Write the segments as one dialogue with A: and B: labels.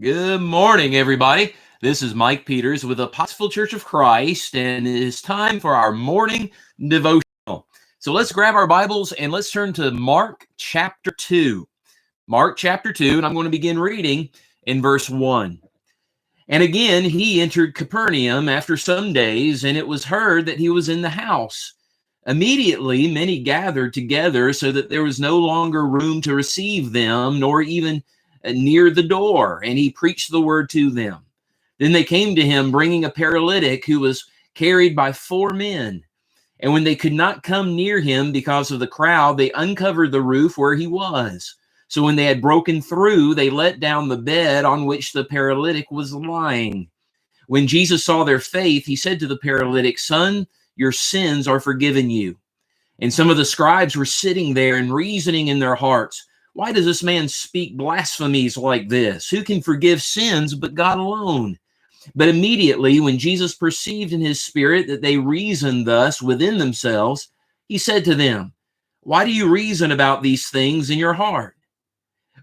A: Good morning, everybody. This is Mike Peters with Apostle Church of Christ, and it is time for our morning devotional. So let's grab our Bibles and let's turn to Mark chapter 2. Mark chapter 2, and I'm going to begin reading in verse 1. And again, he entered Capernaum after some days, and it was heard that he was in the house. Immediately, many gathered together so that there was no longer room to receive them, nor even near the door, and he preached the word to them. Then they came to him, bringing a paralytic who was carried by 4 men. And when they could not come near him because of the crowd, they uncovered the roof where he was. So when they had broken through, they let down the bed on which the paralytic was lying. When Jesus saw their faith, he said to the paralytic, "Son, your sins are forgiven you." And some of the scribes were sitting there and reasoning in their hearts, "Why does this man speak blasphemies like this? Who can forgive sins but God alone?" But immediately, when Jesus perceived in his spirit that they reasoned thus within themselves, he said to them, "Why do you reason about these things in your heart?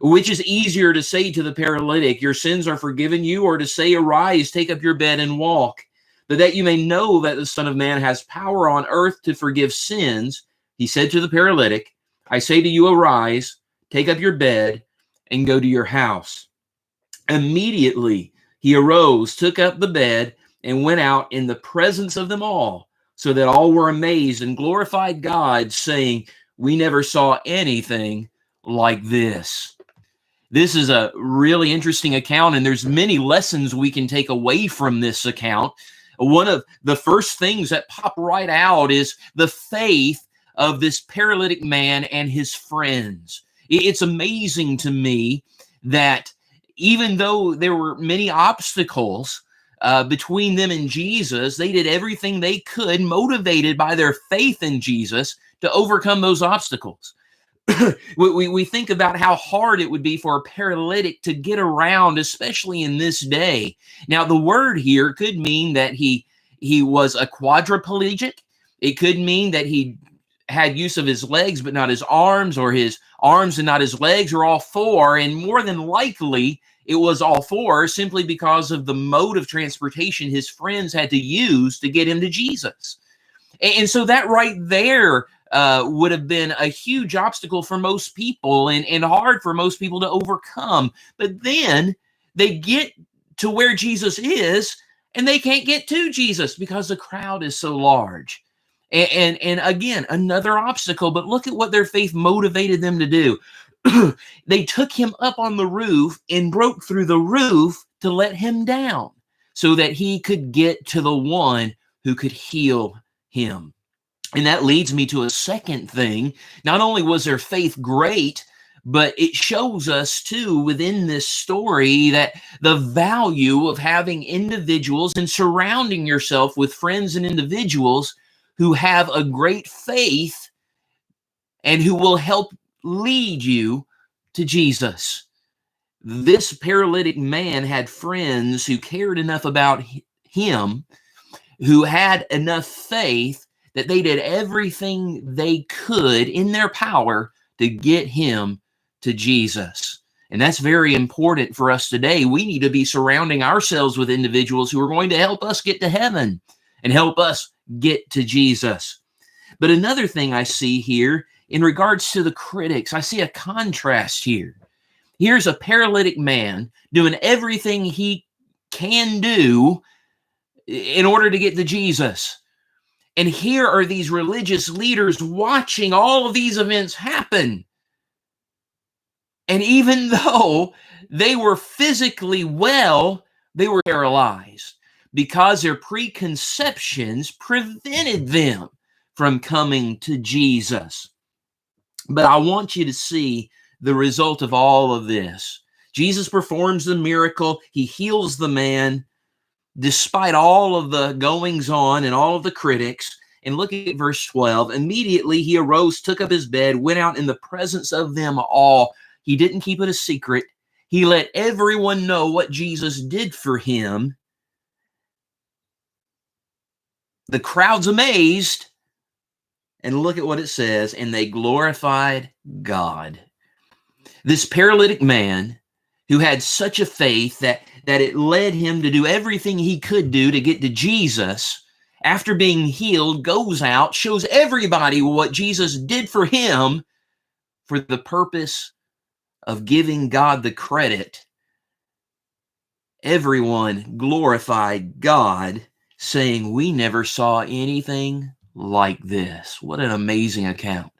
A: Which is easier to say to the paralytic, 'Your sins are forgiven you,' or to say, 'Arise, take up your bed and walk'? But that you may know that the Son of Man has power on earth to forgive sins," he said to the paralytic, "I say to you, arise, take up your bed, and go to your house." Immediately he arose, took up the bed, and went out in the presence of them all, so that all were amazed and glorified God, saying, "We never saw anything like this." This is a really interesting account, and there's many lessons we can take away from this account. One of the first things that pop right out is the faith of this paralytic man and his friends. It's amazing to me that even though there were many obstacles between them and Jesus, they did everything they could, motivated by their faith in Jesus, to overcome those obstacles. we think about how hard it would be for a paralytic to get around, especially in this day. Now, the word here could mean that he was a quadriplegic. It could mean that he had use of his legs but not his arms, or his arms and not his legs, or all four. And more than likely, it was all four, simply because of the mode of transportation his friends had to use to get him to Jesus. And so that right there would have been a huge obstacle for most people, and hard for most people to overcome. But then they get to where Jesus is, and they can't get to Jesus because the crowd is so large. And again, another obstacle, but look at what their faith motivated them to do. They took him up on the roof and broke through the roof to let him down so that he could get to the one who could heal him. And that leads me to a second thing. Not only was their faith great, but it shows us too within this story that the value of having individuals and surrounding yourself with friends and individuals who have a great faith and who will help lead you to Jesus. This paralytic man had friends who cared enough about him, who had enough faith that they did everything they could in their power to get him to Jesus. And that's very important for us today. We need to be surrounding ourselves with individuals who are going to help us get to heaven and help us get to Jesus. But another thing I see here in regards to the critics, I see a contrast here. Here's a paralytic man doing everything he can do in order to get to Jesus. And here are these religious leaders watching all of these events happen. And even though they were physically well, they were paralyzed because their preconceptions prevented them from coming to Jesus. But I want you to see the result of all of this. Jesus performs the miracle. He heals the man despite all of the goings on and all of the critics. And look at verse 12. Immediately he arose, took up his bed, went out in the presence of them all. He didn't keep it a secret. He let everyone know what Jesus did for him. The crowd's amazed. And look at what it says. And they glorified God. This paralytic man who had such a faith that it led him to do everything he could do to get to Jesus, after being healed, goes out, shows everybody what Jesus did for him for the purpose of giving God the credit. Everyone glorified God, saying, "We never saw anything like this." What an amazing account.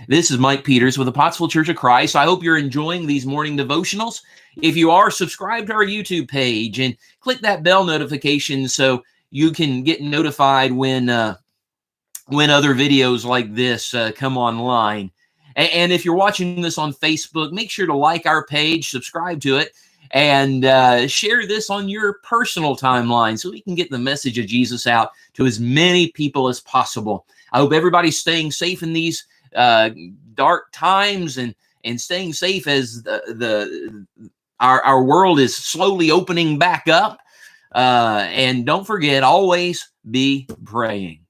A: This is Mike Peters with the Pottsville Church of Christ. I hope you're enjoying these morning devotionals. If you are, subscribe to our YouTube page and click that bell notification so you can get notified when other videos like this come online. And if you're watching this on Facebook, make sure to like our page, subscribe to it, and share this on your personal timeline so we can get the message of Jesus out to as many people as possible. I hope everybody's staying safe in these dark times and staying safe as our world is slowly opening back up. And don't forget, always be praying.